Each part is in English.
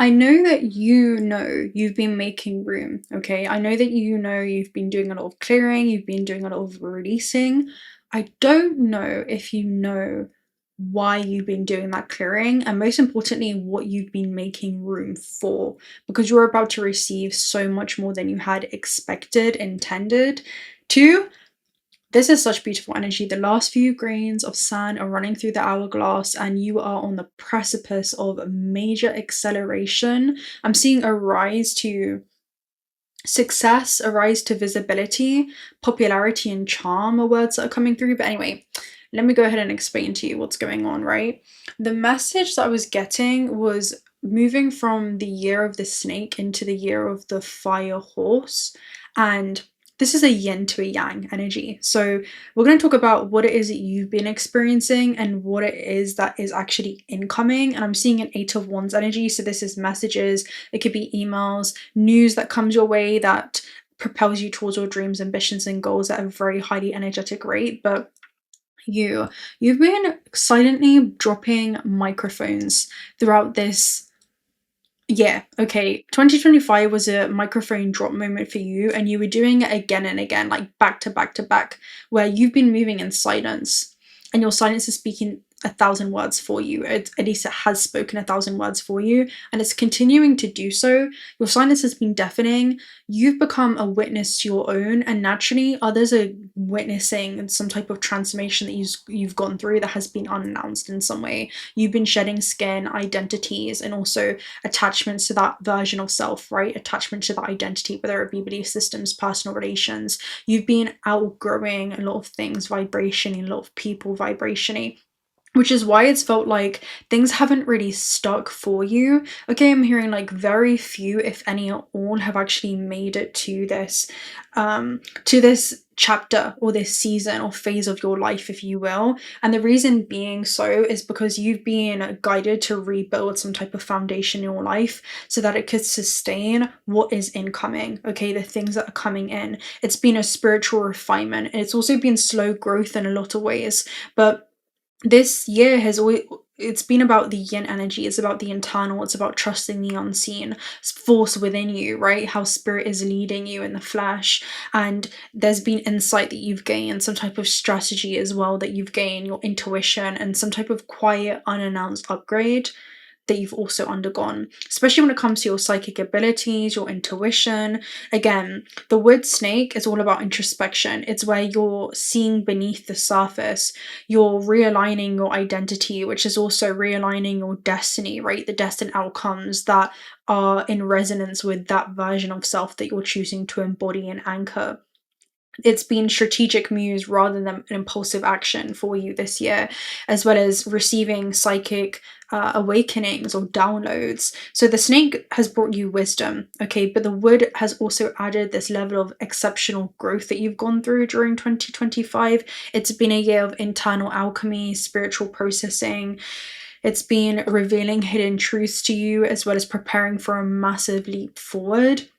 I know that you've been making room, okay? I know that you've been doing a lot of clearing, you've been doing a lot of releasing. I don't know if you know why you've been doing that clearing, and most importantly, what you've been making room for, because you're about to receive so much more than you had expected, intended to. This is such beautiful energy. The last few grains of sand are running through the hourglass, and you are on the precipice of major acceleration. I'm seeing a rise to success, a rise to visibility, popularity, and charm are words that are coming through. But anyway, let me go ahead and explain to you what's going on, right? The message that I was getting was moving from the year of the snake into the year of the fire horse. And this is a yin to a yang energy. So we're going to talk about what it is that you've been experiencing and what it is that is actually incoming. And I'm seeing an 8 of Wands energy. So this is messages, it could be emails, news that comes your way that propels you towards your dreams, ambitions, and goals at a very highly energetic rate. But you've been silently dropping microphones throughout this. Yeah, okay. 2025 was a microphone drop moment for you, and you were doing it again and again, like back to back to back, where you've been moving in silence, and your silence is speaking 1,000 words for you. At least it has spoken 1,000 words for you, and it's continuing to do so. Your silence has been deafening. You've become a witness to your own, and naturally, others are witnessing some type of transformation that you've gone through that has been unannounced in some way. You've been shedding skin, identities, and also attachments to that version of self, right? Attachment to that identity, whether it be belief systems, personal relations. You've been outgrowing a lot of things vibrationally, a lot of people vibrationally, which is why it's felt like things haven't really stuck for you. Okay, I'm hearing like very few, if any at all, have actually made it to this chapter or this season or phase of your life, if you will. And the reason being so is because you've been guided to rebuild some type of foundation in your life so that it could sustain what is incoming, okay, the things that are coming in. It's been a spiritual refinement, and it's also been slow growth in a lot of ways. But this year it's been about the yin energy. It's about the internal. It's about trusting the unseen force within you, right? How spirit is leading you in the flesh. And there's been insight that you've gained, some type of strategy as well that you've gained, your intuition, and some type of quiet, unannounced upgrade that you've also undergone, especially when it comes to your psychic abilities, your intuition. Again, the wood snake is all about introspection. It's where you're seeing beneath the surface. You're realigning your identity, which is also realigning your destiny, right? The destined outcomes that are in resonance with that version of self that you're choosing to embody and anchor. It's been strategic moves rather than an impulsive action for you this year, as well as receiving psychic awakenings or downloads. So the snake has brought you wisdom, okay, but the wood has also added this level of exceptional growth that you've gone through during 2025. It's been a year of internal alchemy, spiritual processing. It's been revealing hidden truths to you, as well as preparing for a massive leap forward.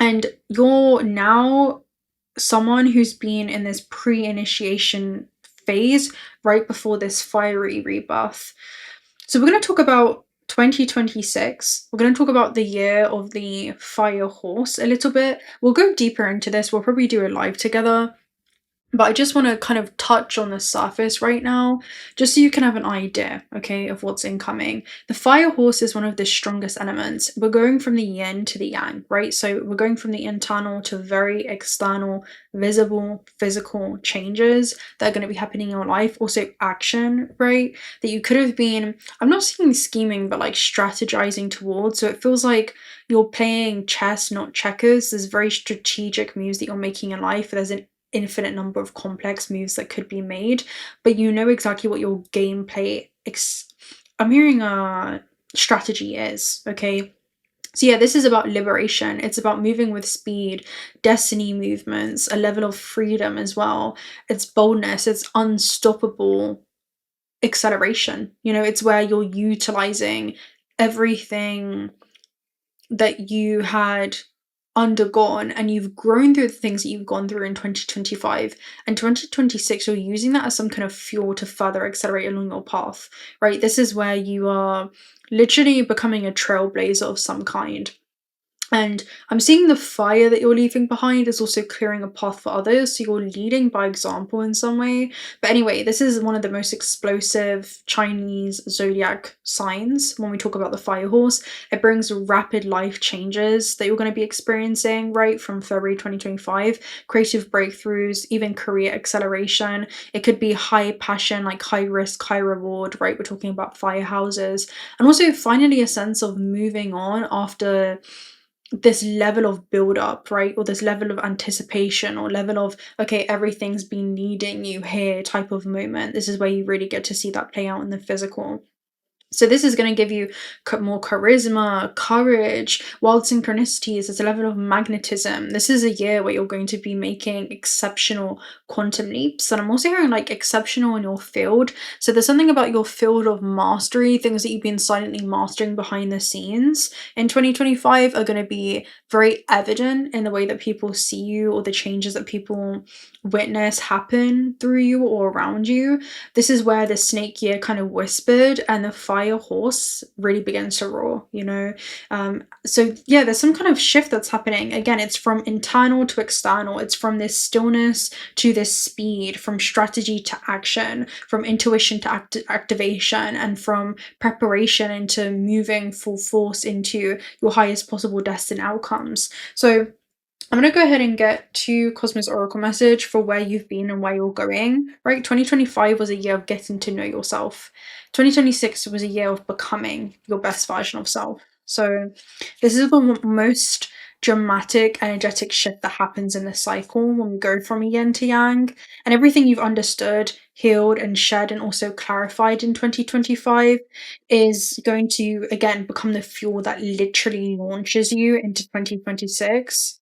And you're now someone who's been in this pre-initiation phase right before this fiery rebirth. So we're going to talk about 2026. We're going to talk about the year of the fire horse a little bit. We'll go deeper into this. We'll probably do a live together. But I just want to kind of touch on the surface right now, just so you can have an idea, okay, of what's incoming. The fire horse is one of the strongest elements. We're going from the yin to the yang, right? So we're going from the internal to very external, visible, physical changes that are going to be happening in your life. Also action, right? That you could have been, I'm not saying scheming, but like strategizing towards. So it feels like you're playing chess, not checkers. There's very strategic moves that you're making in life. There's an infinite number of complex moves that could be made, but you know exactly what your gameplay I'm hearing strategy is, okay? So yeah, this is about liberation. It's about moving with speed, destiny movements, a level of freedom as well. It's boldness, it's unstoppable acceleration. You know, it's where you're utilizing everything that you had undergone and you've grown through the things that you've gone through in 2025, and 2026 you're using that as some kind of fuel to further accelerate along your path, right? This is where you are literally becoming a trailblazer of some kind. And I'm seeing the fire that you're leaving behind is also clearing a path for others, so you're leading by example in some way. But anyway, this is one of the most explosive Chinese zodiac signs when we talk about the fire horse. It brings rapid life changes that you're going to be experiencing, right, from February 2025, creative breakthroughs, even career acceleration. It could be high passion, like high risk, high reward, right? We're talking about fire houses. And also finally a sense of moving on after this level of build up, right? Or this level of anticipation or level of, okay, everything's been needing you here type of moment. This is where you really get to see that play out in the physical. So this is going to give you more charisma, courage, wild synchronicities. It's a level of magnetism. This is a year where you're going to be making exceptional quantum leaps. And I'm also hearing like exceptional in your field. So there's something about your field of mastery, things that you've been silently mastering behind the scenes in 2025 are going to be very evident in the way that people see you or the changes that people witness happen through you or around you. This is where the snake year kind of whispered and the fire horse really begins to roar, you know? So yeah, there's some kind of shift that's happening. Again, it's from internal to external. It's from this stillness to this speed, from strategy to action, from intuition to activation, and from preparation into moving full force into your highest possible destined outcomes. So I'm going to go ahead and get to Cosmos Oracle message for where you've been and where you're going, right? 2025 was a year of getting to know yourself. 2026 was a year of becoming your best version of self. So this is the most dramatic, energetic shift that happens in this cycle when we go from yin to yang, and everything you've understood, healed, and shed, and also clarified in 2025 is going to, again, become the fuel that literally launches you into 2026.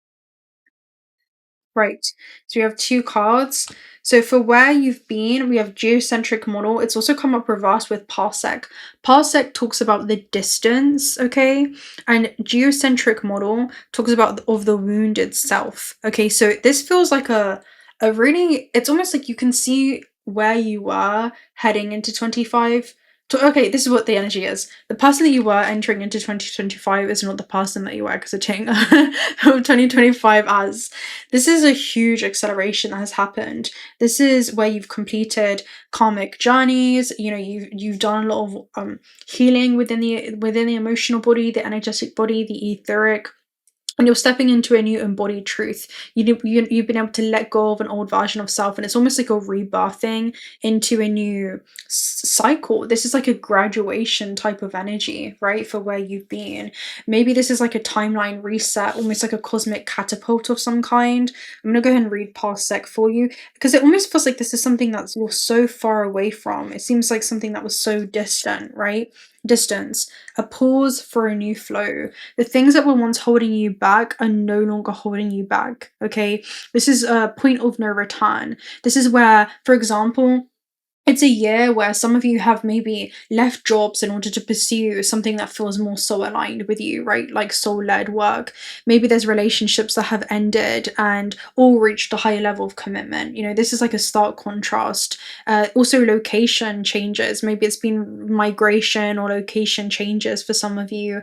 Right, so we have two cards. So for where you've been, we have geocentric model. It's also come up reversed with parsec. Parsec talks about the distance, okay? And geocentric model talks about of the wounded self. Okay, so this feels like a really, it's almost like you can see where you were heading into 25. Okay, this is what the energy is. The person that you were entering into 2025 is not the person that you were exiting 2025 as. This is a huge acceleration that has happened. This is where you've completed karmic journeys. You know, you've done a lot of healing within the emotional body, the energetic body, the etheric. And you're stepping into a new embodied truth. You've been able to let go of an old version of self, and it's almost like a rebirthing into a new cycle. This is like a graduation type of energy, right, for where you've been. Maybe this is like a timeline reset, almost like a cosmic catapult of some kind. I'm gonna go ahead and read parsec for you, because it almost feels like this is something that you're so far away from. It seems like something that was so distant, right? Distance, a pause for a new flow. The things that were once holding you back are no longer holding you back, okay? This is a point of no return. This is where, for example, it's a year where some of you have maybe left jobs in order to pursue something that feels more soul aligned with you, right? Like soul-led work. Maybe there's relationships that have ended and all reached a higher level of commitment. You know, this is like a stark contrast. Also location changes. Maybe it's been migration or location changes for some of you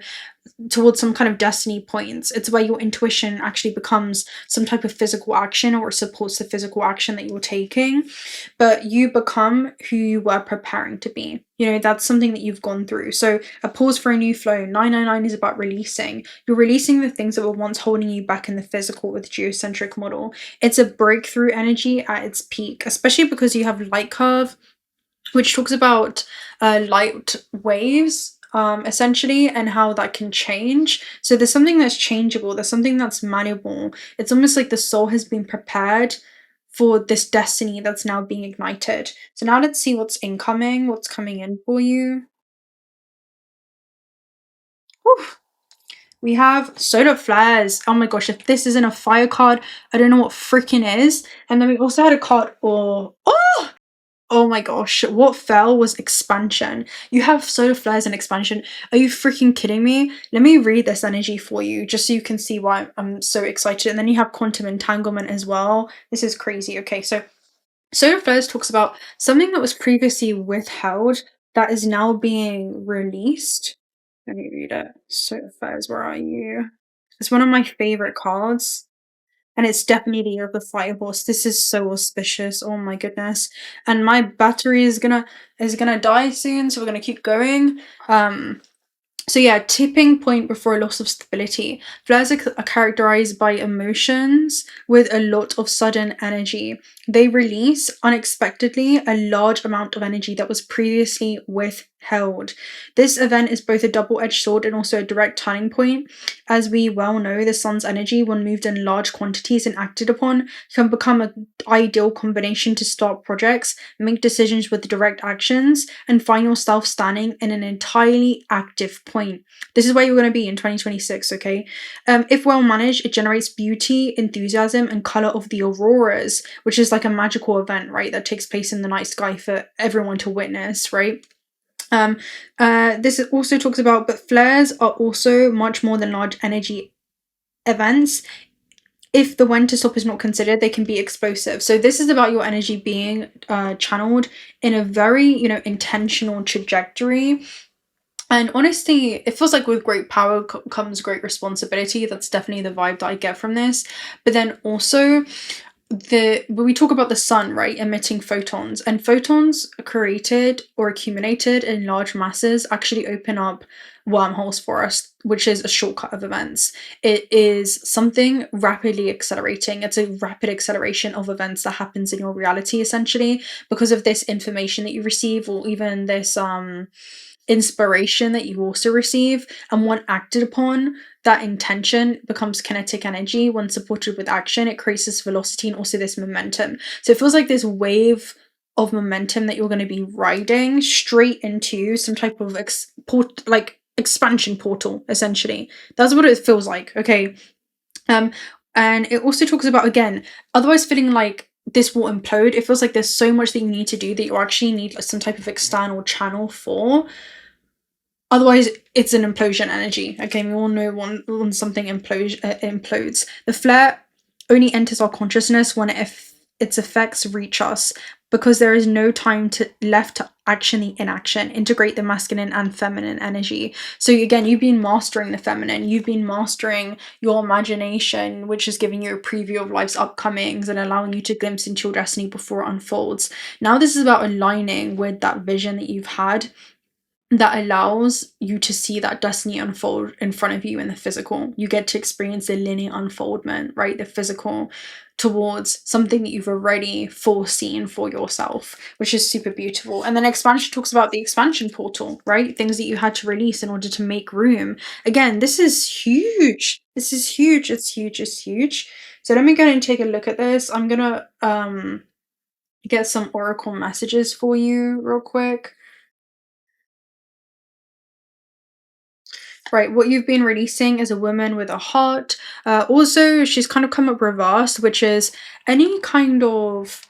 towards some kind of destiny points. It's where your intuition actually becomes some type of physical action, or it supports the physical action that you're taking, but you become who you were preparing to be. You know, that's something that you've gone through. So a pause for a new flow. 999 is about releasing. You're releasing the things that were once holding you back in the physical with geocentric model. It's a breakthrough energy at its peak, especially because you have light curve, which talks about light waves, essentially, and how that can change. So there's something that's changeable, there's something that's malleable. It's almost like the soul has been prepared for this destiny that's now being ignited. So now let's see what's incoming, what's coming in for you. Whew. We have solar flares. Oh my gosh, if this isn't a fire card, I don't know what freaking is. And then we also had a card, oh, Oh my gosh, what fell was expansion. You have solar flares and expansion. Are you freaking kidding me? Let me read this energy for you just so you can see why I'm so excited. And then you have quantum entanglement as well. This is crazy. Okay, so solar flares talks about something that was previously withheld that is now being released. Let me read it. Solar flares, where are you? It's one of my favorite cards. And it's definitely the year of the fire horse. This is so auspicious. Oh my goodness. And my battery is gonna die soon, so we're gonna keep going. So yeah, tipping point before a loss of stability. Flares are characterized by emotions with a lot of sudden energy. They release unexpectedly a large amount of energy that was previously withheld. This event is both a double-edged sword and also a direct turning point. As we well know, the sun's energy, when moved in large quantities and acted upon, can become an ideal combination to start projects, make decisions with direct actions, and find yourself standing in an entirely active point. This is where you're going to be in 2026, okay? If well managed, it generates beauty, enthusiasm, and color of the auroras, which is like a magical event, right? That takes place in the night sky for everyone to witness, right? This also talks about, but flares are also much more than large energy events. If the when to stop is not considered, they can be explosive. So this is about your energy being channeled in a very, intentional trajectory. And honestly, it feels like with great power comes great responsibility. That's definitely the vibe that I get from this. But then also, when we talk about the sun, right, emitting photons, and photons created or accumulated in large masses actually open up wormholes for us, which is a shortcut of events. It is something rapidly accelerating. It's a rapid acceleration of events that happens in your reality, essentially, because of this information that you receive, or even this inspiration that you also receive. And when acted upon, that intention becomes kinetic energy. When supported with action, it creates this velocity and also this momentum. So it feels like this wave of momentum that you're going to be riding straight into some type of expansion portal, essentially. That's what it feels like. Okay. And it also talks about, again, otherwise feeling like this will implode. It feels like there's so much that you need to do that you actually need some type of external channel for. Otherwise, it's an implosion energy. Okay, we all know when something implodes. The flare only enters our consciousness when its effects reach us, because there is no time left to action the inaction, integrate the masculine and feminine energy. So again, you've been mastering the feminine, you've been mastering your imagination, which is giving you a preview of life's upcomings and allowing you to glimpse into your destiny before it unfolds. Now this is about aligning with that vision that you've had, that allows you to see that destiny unfold in front of you in the physical. You get to experience the linear unfoldment, right? The physical towards something that you've already foreseen for yourself, which is super beautiful. And then expansion talks about the expansion portal, right? Things that you had to release in order to make room. Again, this is huge. This is huge. It's huge. It's huge. So let me go and take a look at this. I'm gonna get some oracle messages for you real quick. Right, what you've been releasing is a woman with a heart. Also, she's kind of come up reversed, which is any kind of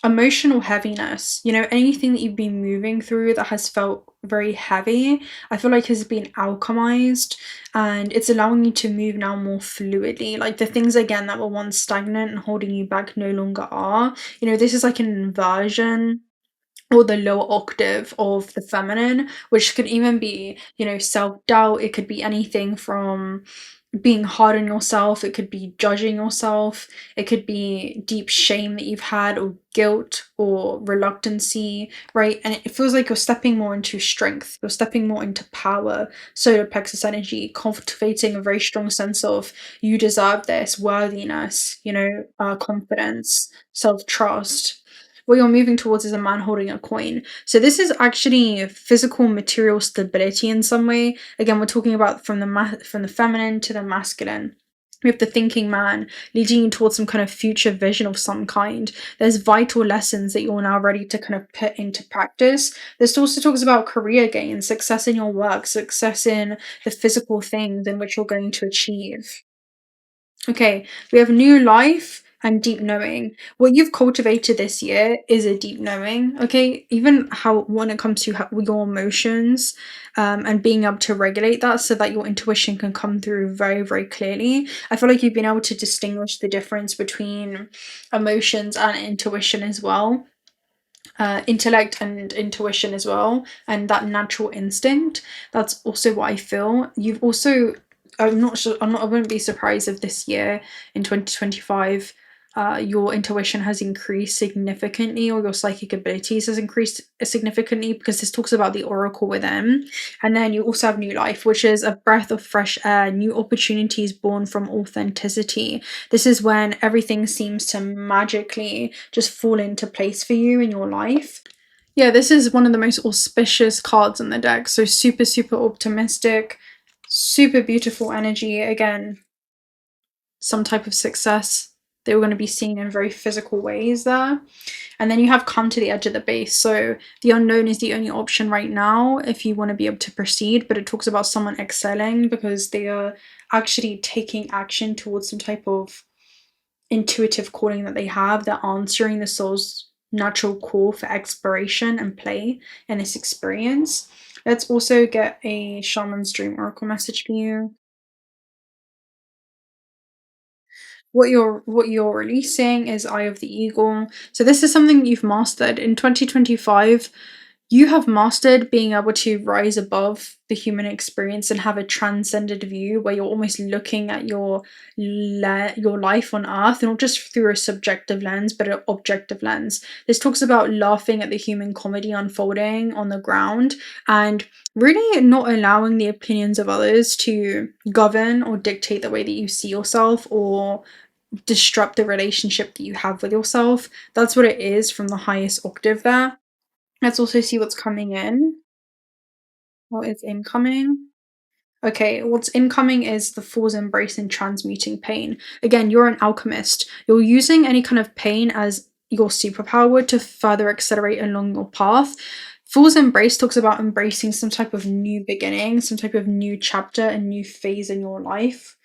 emotional heaviness, anything that you've been moving through that has felt very heavy, I feel like has been alchemized, and it's allowing you to move now more fluidly. Like the things, again, that were once stagnant and holding you back no longer are. This is like an inversion or the lower octave of the feminine, which could even be, self-doubt. It could be anything from being hard on yourself, it could be judging yourself, it could be deep shame that you've had, or guilt, or reluctancy, right? And it feels like you're stepping more into strength, you're stepping more into power. Solar plexus energy, cultivating a very strong sense of you deserve this, worthiness, confidence, self-trust. What you're moving towards is a man holding a coin. So this is actually physical material stability in some way. Again, we're talking about from the feminine to the masculine. We have the thinking man leading you towards some kind of future vision of some kind. There's vital lessons that you're now ready to kind of put into practice. This also talks about career gain, success in your work, success in the physical things in which you're going to achieve. Okay, we have new life, and deep knowing. What you've cultivated this year is a deep knowing, okay? Even how, when it comes to your emotions, and being able to regulate that so that your intuition can come through very, very clearly. I feel like you've been able to distinguish the difference between emotions and intuition as well. Intellect and intuition as well, and that natural instinct. That's also what I feel. You've also, I'm not sure, I wouldn't be surprised if this year in 2025 your intuition has increased significantly, or your psychic abilities has increased significantly, because this talks about the oracle within. And then you also have new life, which is a breath of fresh air, new opportunities born from authenticity. This is when everything seems to magically just fall into place for you in your life. Yeah, this is one of the most auspicious cards in the deck. So super, super optimistic, super beautiful energy. Again, some type of success they were going to be seen in very physical ways there. And then you have come to the edge of the base. So the unknown is the only option right now if you want to be able to proceed. But it talks about someone excelling because they are actually taking action towards some type of intuitive calling that they have. They're answering the soul's natural call for exploration and play in this experience. Let's also get a shaman's dream oracle message for you. What you're releasing is Eye of the Eagle. So this is something you've mastered in 2025. You have mastered being able to rise above the human experience and have a transcended view where you're almost looking at your life on earth, not just through a subjective lens but an objective lens. This talks about laughing at the human comedy unfolding on the ground and really not allowing the opinions of others to govern or dictate the way that you see yourself or disrupt the relationship that you have with yourself. That's what it is from the highest octave there. Let's also see what's coming in. What is incoming? Okay, what's incoming is the Fool's Embrace in transmuting pain. Again, you're an alchemist. You're using any kind of pain as your superpower to further accelerate along your path. Fool's Embrace talks about embracing some type of new beginning, some type of new chapter, a new phase in your life.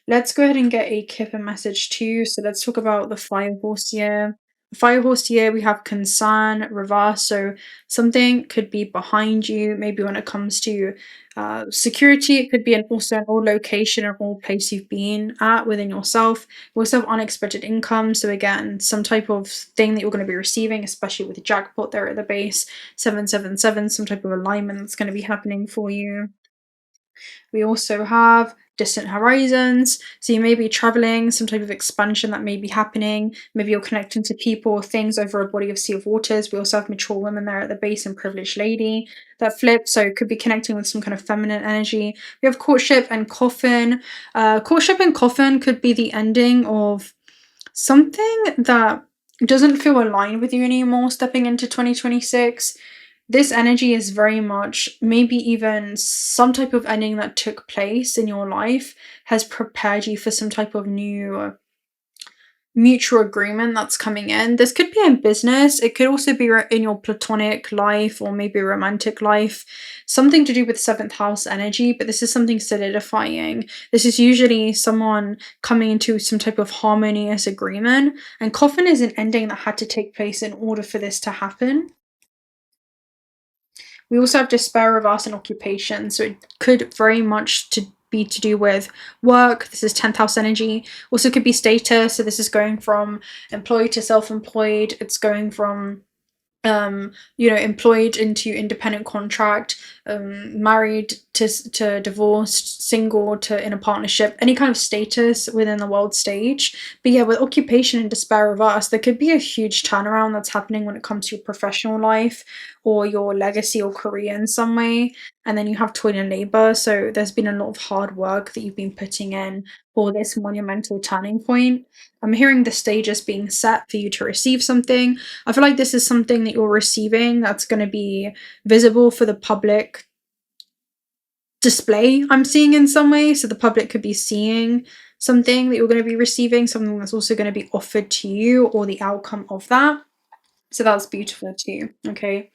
Let's go ahead and get a Kipper message too. So let's talk about the Fire Horse year. The Fire Horse year, we have concern, reverse. So something could be behind you. Maybe when it comes to security, it could be also an old location or old place you've been at within yourself. We also have unexpected income. So again, some type of thing that you're going to be receiving, especially with the jackpot there at the base. 777, some type of alignment that's going to be happening for you. We also have distant horizons. So you may be traveling, some type of expansion that may be happening. Maybe you're connecting to people or things over a body of sea of waters. We also have mature women there at the base and privileged lady that flip. So it could be connecting with some kind of feminine energy. We have courtship and coffin. Courtship and coffin could be the ending of something that doesn't feel aligned with you anymore stepping into 2026. This energy is very much maybe even some type of ending that took place in your life has prepared you for some type of new mutual agreement that's coming in. This could be in business. It could also be in your platonic life or maybe romantic life. Something to do with 7th house energy, but this is something solidifying. This is usually someone coming into some type of harmonious agreement. And coffin is an ending that had to take place in order for this to happen. We also have despair, reverse, and occupation. So it could very much be to do with work. This is 10th house energy. Also could be status. So this is going from employed to self-employed. It's going from employed into independent contract, married to divorced, single to in a partnership, any kind of status within the world stage. But yeah, with occupation and despair reverse, there could be a huge turnaround that's happening when it comes to your professional life or your legacy or career in some way. And then you have toil and labor. So there's been a lot of hard work that you've been putting in for this monumental turning point. I'm hearing the stages being set for you to receive something. I feel like this is something that you're receiving that's going to be visible for the public display, I'm seeing in some way. So the public could be seeing something that you're going to be receiving, something that's also going to be offered to you or the outcome of that. So that's beautiful too. Okay.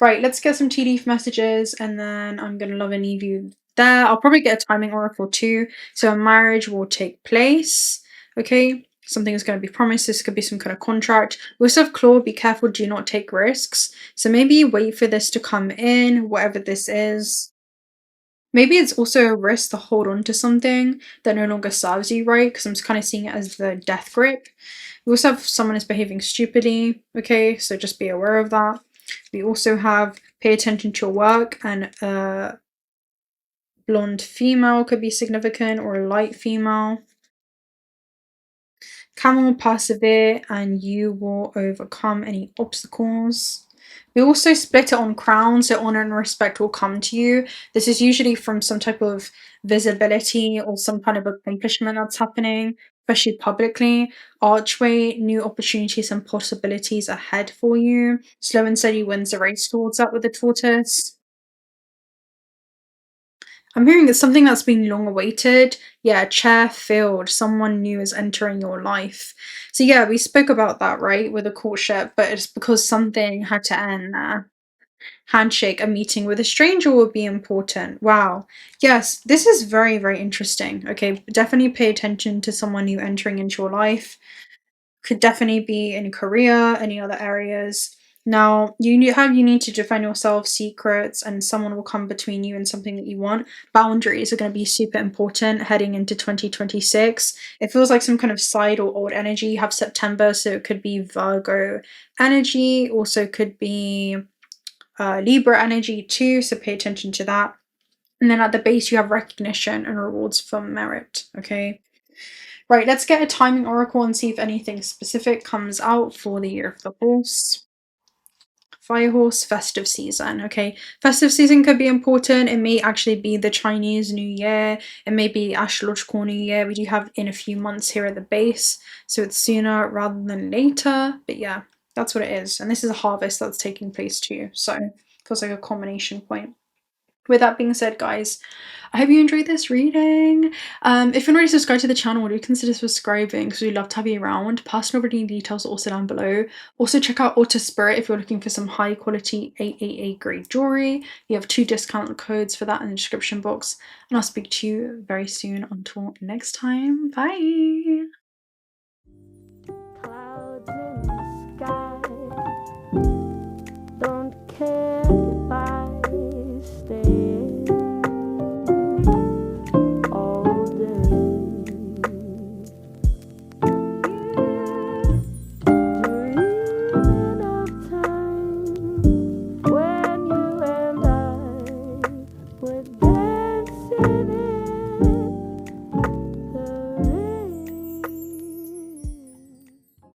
Right, let's get some tea leaf messages and then I'm going to love and leave you there. I'll probably get a timing oracle too. So a marriage will take place. Okay. something is going to be promised. This could be some kind of contract. We also have claw, be careful, do not take risks. So maybe wait for this to come in, whatever this is. Maybe it's also a risk to hold on to something that no longer serves you, right? Because I'm just kind of seeing it as the death grip. We also have someone is behaving stupidly, okay? So just be aware of that. We also have pay attention to your work, and a blonde female could be significant, or a light female. Camel, persevere, and you will overcome any obstacles. We also split it on crown, so honor and respect will come to you. This is usually from some type of visibility or some kind of accomplishment that's happening, especially publicly. Archway, new opportunities and possibilities ahead for you. Slow and steady wins the race towards that with the tortoise. I'm hearing it's something that's been long awaited. Yeah, chair filled. Someone new is entering your life. So yeah, we spoke about that, right, with a courtship, but it's because something had to end there. Handshake, a meeting with a stranger will be important. Wow. Yes, this is very, very interesting. Okay, definitely pay attention to someone new entering into your life. Could definitely be in career, any other areas. Now, you need to defend yourself, secrets, and someone will come between you and something that you want. Boundaries are going to be super important heading into 2026. It feels like some kind of side or old energy. You have September, so it could be Virgo energy, also could be Libra energy too, so pay attention to that. And then at the base, you have recognition and rewards for merit, okay? Right, let's get a timing oracle and see if anything specific comes out for the year of the horse. Fire horse, festive season. Okay, festive season could be important. It may actually be the Chinese New Year. It may be astrological New Year. We do have in a few months here at the base, so it's sooner rather than later. But yeah, that's what it is. And this is a harvest that's taking place too, so it feels like a combination point. With that being said, guys, I hope you enjoyed this reading. If you're not already subscribed to the channel, do consider subscribing because we'd love to have you around. Personal reading details are also down below. Also check out Auto Spirit if you're looking for some high quality AAA grade jewelry. You have 2 discount codes for that in the description box. And I'll speak to you very soon. Until next time, bye!